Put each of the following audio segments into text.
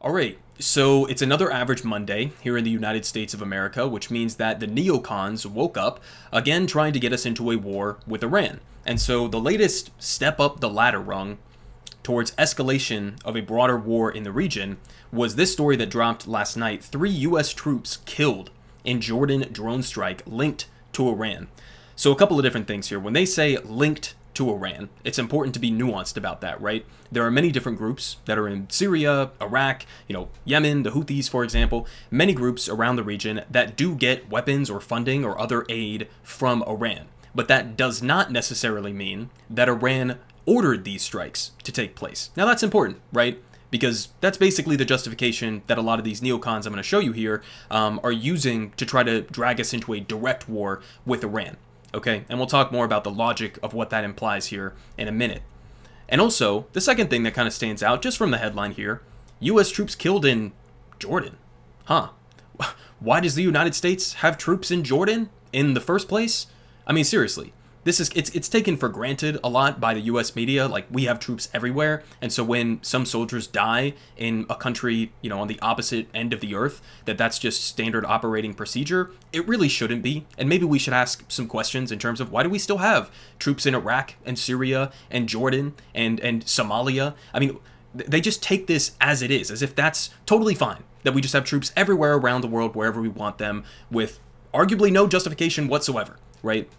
All right, so it's another average Monday here in the United States of America, which means that the neocons woke up, again trying to get us into a war with Iran. And so the latest step up the ladder rung towards escalation of a broader war in the region was this story that dropped last night. 3 U.S. troops killed in Jordan drone strike linked to Iran. So a couple of different things here. When they say linked to Iran, it's important to be nuanced about that, right? There are many different groups that are in Syria, Iraq, Yemen, the Houthis, for example, many groups around the region that do get weapons or funding or other aid from Iran. But that does not necessarily mean that Iran ordered these strikes to take place. Now that's important, right? Because that's basically the justification that a lot of these neocons I'm going to show you here are using to try to drag us into a direct war with Iran. Okay, and we'll talk more about the logic of what that implies here in a minute. And also, the second thing that kind of stands out, just from the headline here, U.S. troops killed in Jordan. Huh. Why does the United States have troops in Jordan in the first place? I mean, seriously, it's taken for granted a lot by the U.S. media, like we have troops everywhere, and so when some soldiers die in a country, on the opposite end of the earth, that's just standard operating procedure. It really shouldn't be, and maybe we should ask some questions in terms of why do we still have troops in Iraq and Syria and Jordan and Somalia? I mean, they just take this as it is, as if that's totally fine, that we just have troops everywhere around the world, wherever we want them, with arguably no justification whatsoever, right?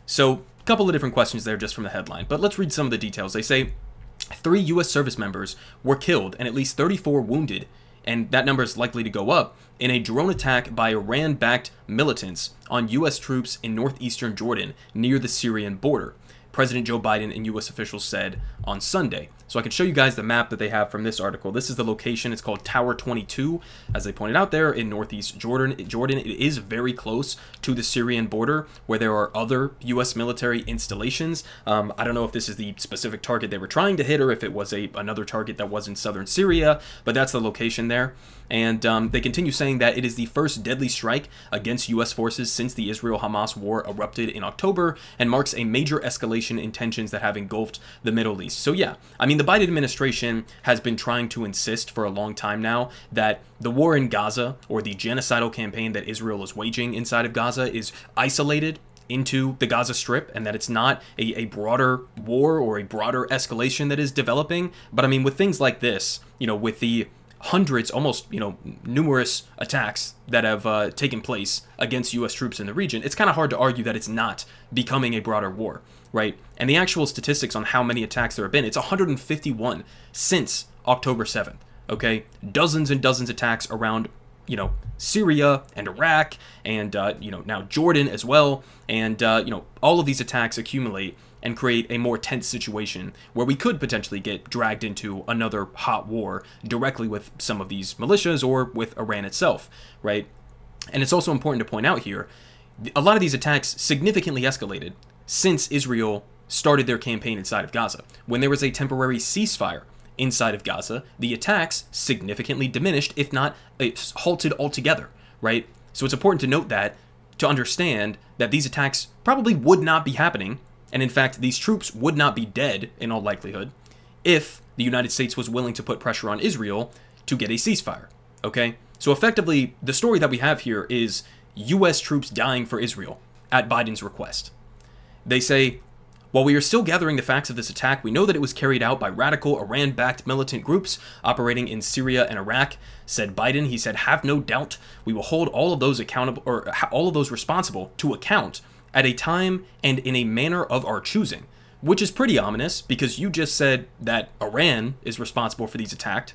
So, a couple of different questions there just from the headline, but let's read some of the details. They say 3 U.S. service members were killed and at least 34 wounded, and that number is likely to go up, in a drone attack by Iran-backed militants on U.S. troops in northeastern Jordan near the Syrian border, President Joe Biden and U.S. officials said on Sunday. So I can show you guys the map that they have from this article. This is the location. It's called Tower 22, as they pointed out there, in northeast Jordan. It is very close to the Syrian border, where there are other U.S. military installations. I don't know if this is the specific target they were trying to hit, or if it was another target that was in southern Syria, but that's the location there. And they continue saying that it is the first deadly strike against U.S. forces since the Israel-Hamas war erupted in October, and marks a major escalation in tensions that have engulfed the Middle East. So yeah, I mean, the Biden administration has been trying to insist for a long time now that the war in Gaza, or the genocidal campaign that Israel is waging inside of Gaza, is isolated into the Gaza Strip, and that it's not a broader war or a broader escalation that is developing. But I mean, with things like this, with the hundreds, almost, numerous attacks that have taken place against U.S. troops in the region, it's kind of hard to argue that it's not becoming a broader war, right? And the actual statistics on how many attacks there have been, it's 151 since October 7th, okay? Dozens and dozens of attacks around, Syria and Iraq and, now Jordan as well. And, all of these attacks accumulate and create a more tense situation where we could potentially get dragged into another hot war directly with some of these militias or with Iran itself, right? And it's also important to point out here, a lot of these attacks significantly escalated since Israel started their campaign inside of Gaza. When there was a temporary ceasefire inside of Gaza, the attacks significantly diminished, if not halted altogether, right? So it's important to note that, to understand that these attacks probably would not be happening, and in fact, these troops would not be dead, in all likelihood, if the United States was willing to put pressure on Israel to get a ceasefire, okay? So effectively, the story that we have here is U.S. troops dying for Israel at Biden's request. They say, while we are still gathering the facts of this attack, we know that it was carried out by radical Iran-backed militant groups operating in Syria and Iraq, said Biden. He said, have no doubt we will hold all of those accountable, or all of those responsible to account at a time and in a manner of our choosing, which is pretty ominous, because you just said that Iran is responsible for these attacks,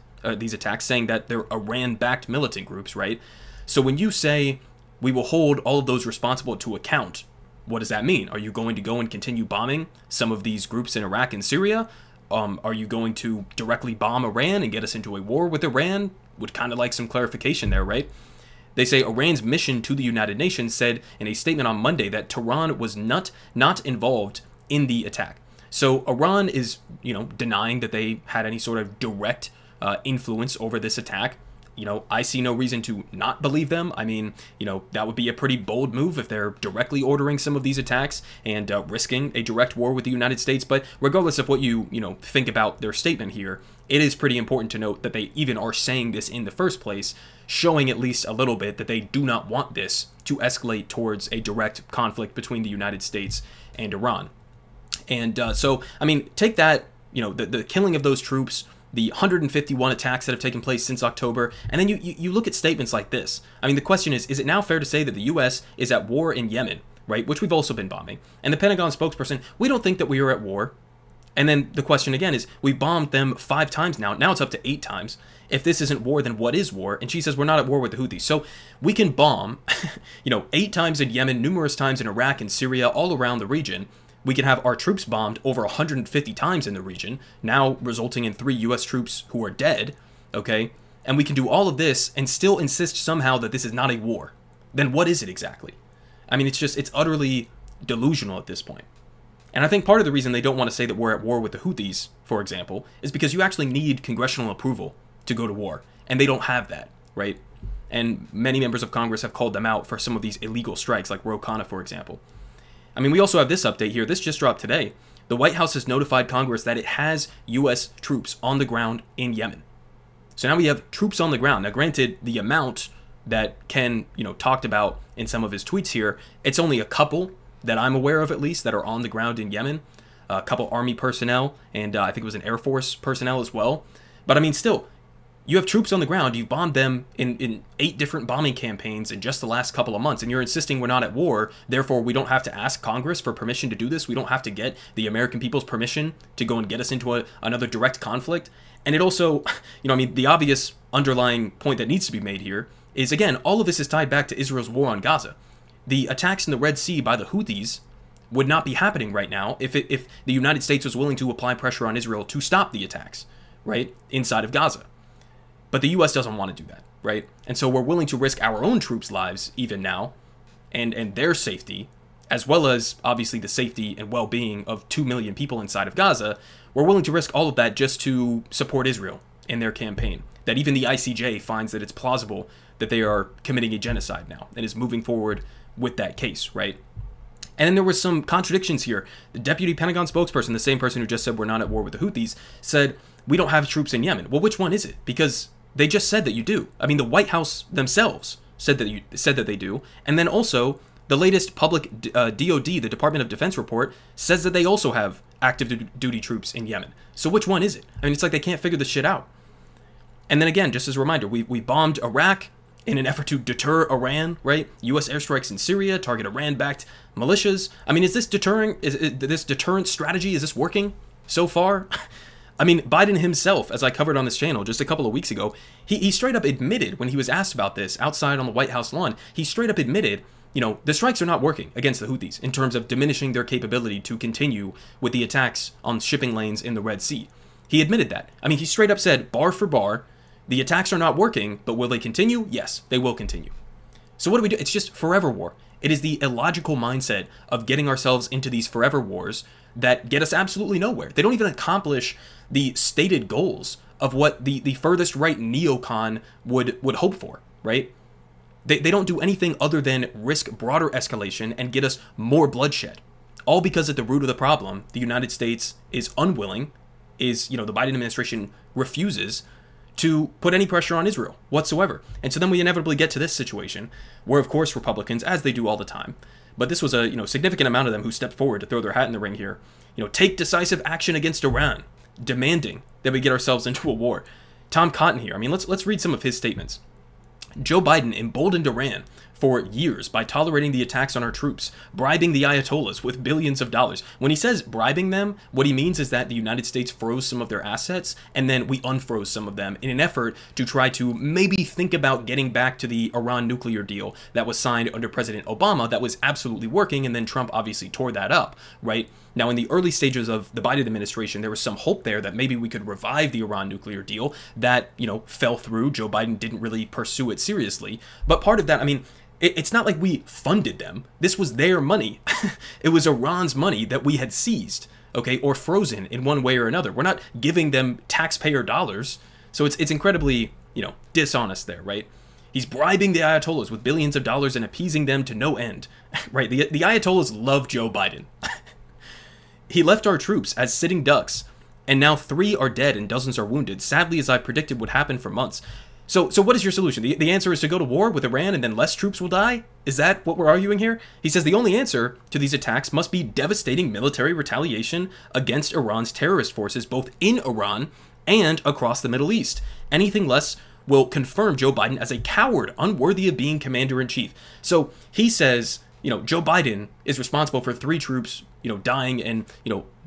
saying that they're Iran-backed militant groups, right? So when you say we will hold all of those responsible to account, what does that mean? Are you going to go and continue bombing some of these groups in Iraq and Syria? Are you going to directly bomb Iran and get us into a war with Iran? Would kind of like some clarification there, right? They say Iran's mission to the United Nations said in a statement on Monday that Tehran was not involved in the attack. So Iran is, denying that they had any sort of direct influence over this attack. I see no reason to not believe them. I mean, that would be a pretty bold move if they're directly ordering some of these attacks and risking a direct war with the United States. But regardless of what you think about their statement here, it is pretty important to note that they even are saying this in the first place, showing at least a little bit that they do not want this to escalate towards a direct conflict between the United States and Iran. And so, I mean, take that, the killing of those troops, the 151 attacks that have taken place since October, and then you look at statements like this. I mean, the question is it now fair to say that the U.S. is at war in Yemen, right, which we've also been bombing? And the Pentagon spokesperson, we don't think that we are at war. And then the question again is, we bombed them 5 times now. Now it's up to 8 times. If this isn't war, then what is war? And she says we're not at war with the Houthis. So we can bomb, 8 times in Yemen, numerous times in Iraq and Syria, all around the region. We can have our troops bombed over 150 times in the region, now resulting in 3 U.S. troops who are dead, okay? And we can do all of this and still insist somehow that this is not a war. Then what is it exactly? I mean, it's utterly delusional at this point. And I think part of the reason they don't want to say that we're at war with the Houthis, for example, is because you actually need congressional approval to go to war. And they don't have that, right? And many members of Congress have called them out for some of these illegal strikes, like Ro Khanna, for example. I mean, we also have this update here. This just dropped today. The White House has notified Congress that it has U.S. troops on the ground in Yemen. So now we have troops on the ground. Now, granted, the amount that Ken, talked about in some of his tweets here, it's only a couple that I'm aware of, at least, that are on the ground in Yemen. A couple Army personnel, and I think it was an Air Force personnel as well. But I mean, still, you have troops on the ground. You've bombed them in 8 different bombing campaigns in just the last couple of months, and you're insisting we're not at war. Therefore, we don't have to ask Congress for permission to do this. We don't have to get the American people's permission to go and get us into another direct conflict. And it also, the obvious underlying point that needs to be made here is, again, all of this is tied back to Israel's war on Gaza. The attacks in the Red Sea by the Houthis would not be happening right now if the United States was willing to apply pressure on Israel to stop the attacks, right, inside of Gaza. But the U.S. doesn't want to do that, right? And so we're willing to risk our own troops' lives even now and their safety, as well as, obviously, the safety and well-being of 2 million people inside of Gaza. We're willing to risk all of that just to support Israel in their campaign. That even the ICJ finds that it's plausible that they are committing a genocide now and is moving forward with that case, right? And then there were some contradictions here. The deputy Pentagon spokesperson, the same person who just said we're not at war with the Houthis, said we don't have troops in Yemen. Well, which one is it? Because they just said that you do. I mean, the White House themselves said that they do. And then also, the latest public DOD, the Department of Defense report, says that they also have active duty troops in Yemen. So which one is it? I mean, it's like they can't figure this shit out. And then again, just as a reminder, we bombed Iraq in an effort to deter Iran, right? U.S. airstrikes in Syria target Iran-backed militias. I mean, is this deterring? Is this deterrent strategy, is this working so far? I mean, Biden himself, as I covered on this channel just a couple of weeks ago, he straight up admitted when he was asked about this outside on the White House lawn, he straight up admitted, the strikes are not working against the Houthis in terms of diminishing their capability to continue with the attacks on shipping lanes in the Red Sea. He admitted that. I mean, he straight up said, bar for bar, the attacks are not working, but will they continue? Yes, they will continue. So what do we do? It's just forever war. It is the illogical mindset of getting ourselves into these forever wars that get us absolutely nowhere. They don't even accomplish the stated goals of what the furthest right neocon would hope for, right? They don't do anything other than risk broader escalation and get us more bloodshed. All because at the root of the problem, the United States is unwilling, the Biden administration refuses to put any pressure on Israel whatsoever. And so then we inevitably get to this situation where, of course, Republicans, as they do all the time, but this was a significant amount of them who stepped forward to throw their hat in the ring here, take decisive action against Iran, demanding that we get ourselves into a war. Tom Cotton here, I mean, let's read some of his statements. Joe Biden emboldened Iran for years by tolerating the attacks on our troops, bribing the Ayatollahs with billions of dollars. When he says bribing them, what he means is that the United States froze some of their assets, and then we unfroze some of them in an effort to try to maybe think about getting back to the Iran nuclear deal that was signed under President Obama that was absolutely working, and then Trump obviously tore that up, right? Now, in the early stages of the Biden administration, there was some hope there that maybe we could revive the Iran nuclear deal. That, fell through. Joe Biden didn't really pursue it seriously. But part of that, I mean, it's not like we funded them. This was their money. It was Iran's money that we had seized, okay, or frozen in one way or another. We're not giving them taxpayer dollars. So it's incredibly dishonest there, right? He's bribing the Ayatollahs with billions of dollars and appeasing them to no end, right? The Ayatollahs love Joe Biden. He left our troops as sitting ducks, and now 3 are dead and dozens are wounded, sadly as I predicted would happen for months. So what is your solution? The answer is to go to war with Iran and then less troops will die? Is that what we're arguing here? He says the only answer to these attacks must be devastating military retaliation against Iran's terrorist forces, both in Iran and across the Middle East. Anything less will confirm Joe Biden as a coward, unworthy of being commander-in-chief. So he says, Joe Biden is responsible for 3 troops, dying and,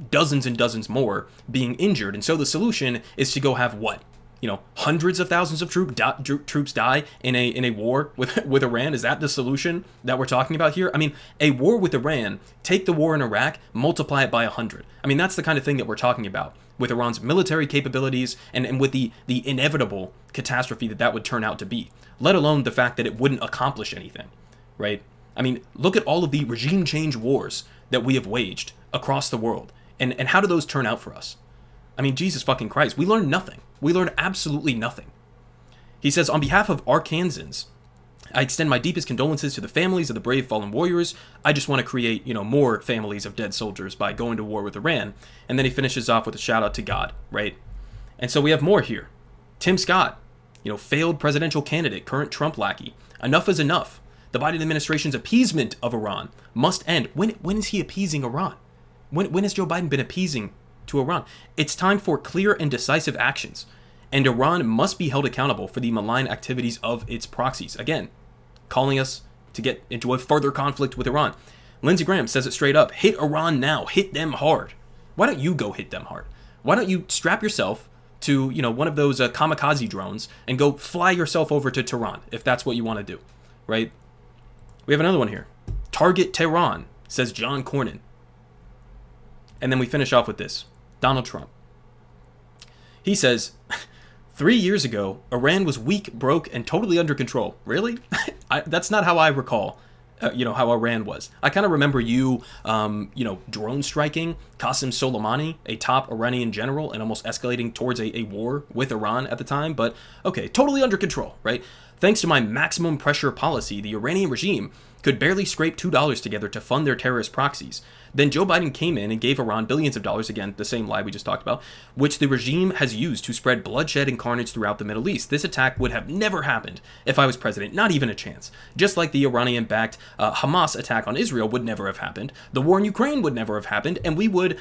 dozens and dozens more being injured. And so the solution is to go have what? Hundreds of thousands of troops die in a war with Iran. Is that the solution that we're talking about here? I mean, a war with Iran, take the war in Iraq, multiply it by 100. I mean, that's the kind of thing that we're talking about with Iran's military capabilities and with the inevitable catastrophe that would turn out to be, let alone the fact that it wouldn't accomplish anything, right? I mean, look at all of the regime change wars that we have waged across the world, and how do those turn out for us? I mean, Jesus fucking Christ, we learned nothing. We learned absolutely nothing. He says, on behalf of Arkansans, I extend my deepest condolences to the families of the brave fallen warriors. I just want to create, more families of dead soldiers by going to war with Iran. And then he finishes off with a shout out to God, right? And so we have more here. Tim Scott, failed presidential candidate, current Trump lackey. Enough is enough. The Biden administration's appeasement of Iran must end. When is he appeasing Iran? When has Joe Biden been appeasing to Iran? It's time for clear and decisive actions, and Iran must be held accountable for the malign activities of its proxies. Again, calling us to get into a further conflict with Iran. Lindsey Graham says it straight up, hit Iran now, hit them hard. Why don't you go hit them hard? Why don't you strap yourself to, one of those kamikaze drones and go fly yourself over to Tehran, if that's what you want to do, right? We have another one here. Target Tehran, says John Cornyn. And then we finish off with this. Donald Trump. He says, 3 years ago, Iran was weak, broke, and totally under control. Really? That's not how I recall, how Iran was. I kind of remember you, drone striking Qasem Soleimani, a top Iranian general, and almost escalating towards a war with Iran at the time. But, okay, totally under control, right? Thanks to my maximum pressure policy, the Iranian regime could barely scrape $2 together to fund their terrorist proxies. Then Joe Biden came in and gave Iran billions of dollars, again, the same lie we just talked about, which the regime has used to spread bloodshed and carnage throughout the Middle East. This attack would have never happened if I was president, not even a chance. Just like the Iranian-backed Hamas attack on Israel would never have happened, the war in Ukraine would never have happened, and we would,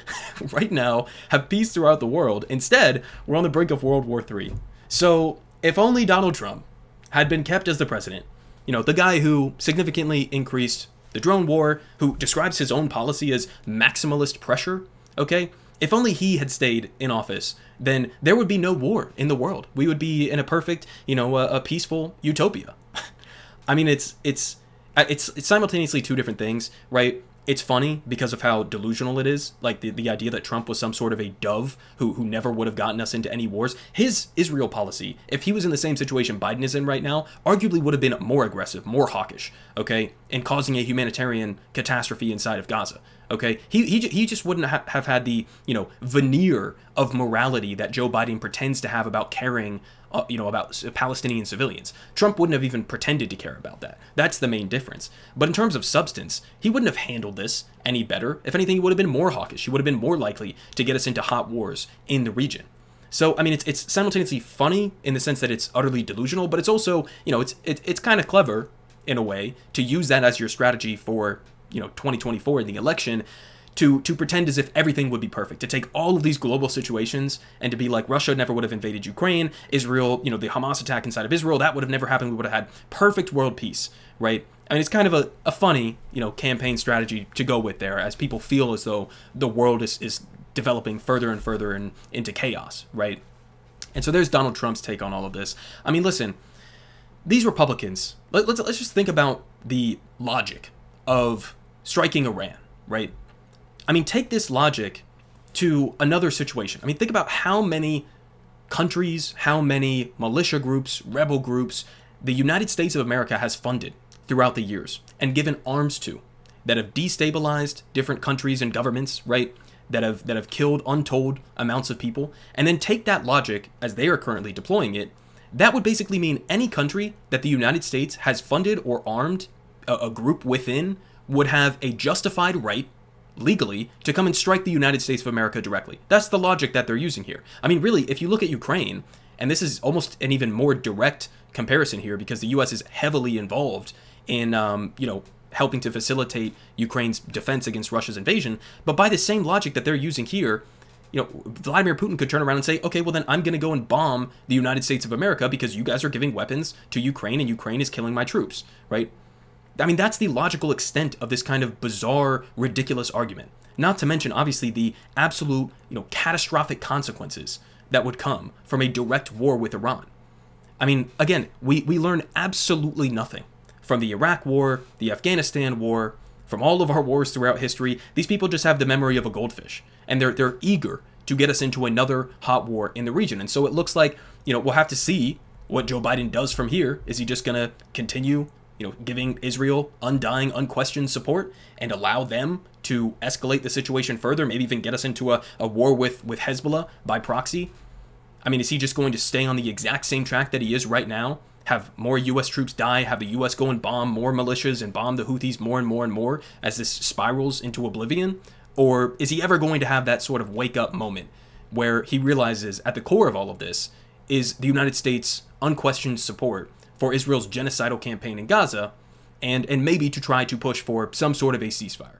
right now, have peace throughout the world. Instead, we're on the brink of World War III. So, if only Donald Trump had been kept as the president, the guy who significantly increased the drone war, who describes his own policy as maximalist pressure, okay? If only he had stayed in office, then there would be no war in the world. We would be in a perfect, a peaceful utopia. I mean, it's simultaneously two different things, right? It's funny because of how delusional it is, like the idea that Trump was some sort of a dove who never would have gotten us into any wars. His Israel policy, if he was in the same situation Biden is in right now, arguably would have been more aggressive, more hawkish, okay, and causing a humanitarian catastrophe inside of Gaza, okay? He just wouldn't have had the, veneer of morality that Joe Biden pretends to have about caring about Palestinian civilians. Trump wouldn't have even pretended to care about that. That's the main difference. But in terms of substance, he wouldn't have handled this any better. If anything, he would have been more hawkish. He would have been more likely to get us into hot wars in the region. So, I mean, it's simultaneously funny in the sense that it's utterly delusional, but it's also, it's kind of clever in a way to use that as your strategy for, 2024 in the election, to pretend as if everything would be perfect, to take all of these global situations and to be like, Russia never would have invaded Ukraine, Israel, the Hamas attack inside of Israel, that would have never happened, we would have had perfect world peace, right? I mean, it's kind of a funny, campaign strategy to go with there, as people feel as though the world is developing further and further into chaos, right? And so there's Donald Trump's take on all of this. I mean, listen, these Republicans, let's just think about the logic of striking Iran, right? I mean, take this logic to another situation. I mean, think about how many countries, how many militia groups, rebel groups the United States of America has funded throughout the years and given arms to, that have destabilized different countries and governments, right? That have killed untold amounts of people. And then take that logic as they are currently deploying it that would basically mean any country that the United States has funded or armed a group within would have a justified right legally to come and strike the United States of America directly. That's the logic that they're using here. I mean, really, if you look at Ukraine, and this is almost an even more direct comparison here because the U.S. is heavily involved in, helping to facilitate Ukraine's defense against Russia's invasion. But by the same logic that they're using here, Vladimir Putin could turn around and say, okay, well then I'm going to go and bomb the United States of America because you guys are giving weapons to Ukraine and Ukraine is killing my troops, right? I mean, that's the logical extent of this kind of bizarre, ridiculous argument. Not to mention, obviously, the absolute, catastrophic consequences that would come from a direct war with Iran. I mean, again, we learn absolutely nothing from the Iraq War, the Afghanistan War, from all of our wars throughout history. These people just have the memory of a goldfish, and they're eager to get us into another hot war in the region. And so it looks like, we'll have to see what Joe Biden does from here. Is he just going to continue, giving Israel undying, unquestioned support and allow them to escalate the situation further, maybe even get us into a war with Hezbollah by proxy? I mean, is he just going to stay on the exact same track that he is right now? Have more U.S. troops die, have the U.S. go and bomb more militias and bomb the Houthis more and more and more as this spirals into oblivion? Or is he ever going to have that sort of wake-up moment where he realizes at the core of all of this is the United States' unquestioned support for Israel's genocidal campaign in Gaza, and maybe to try to push for some sort of a ceasefire?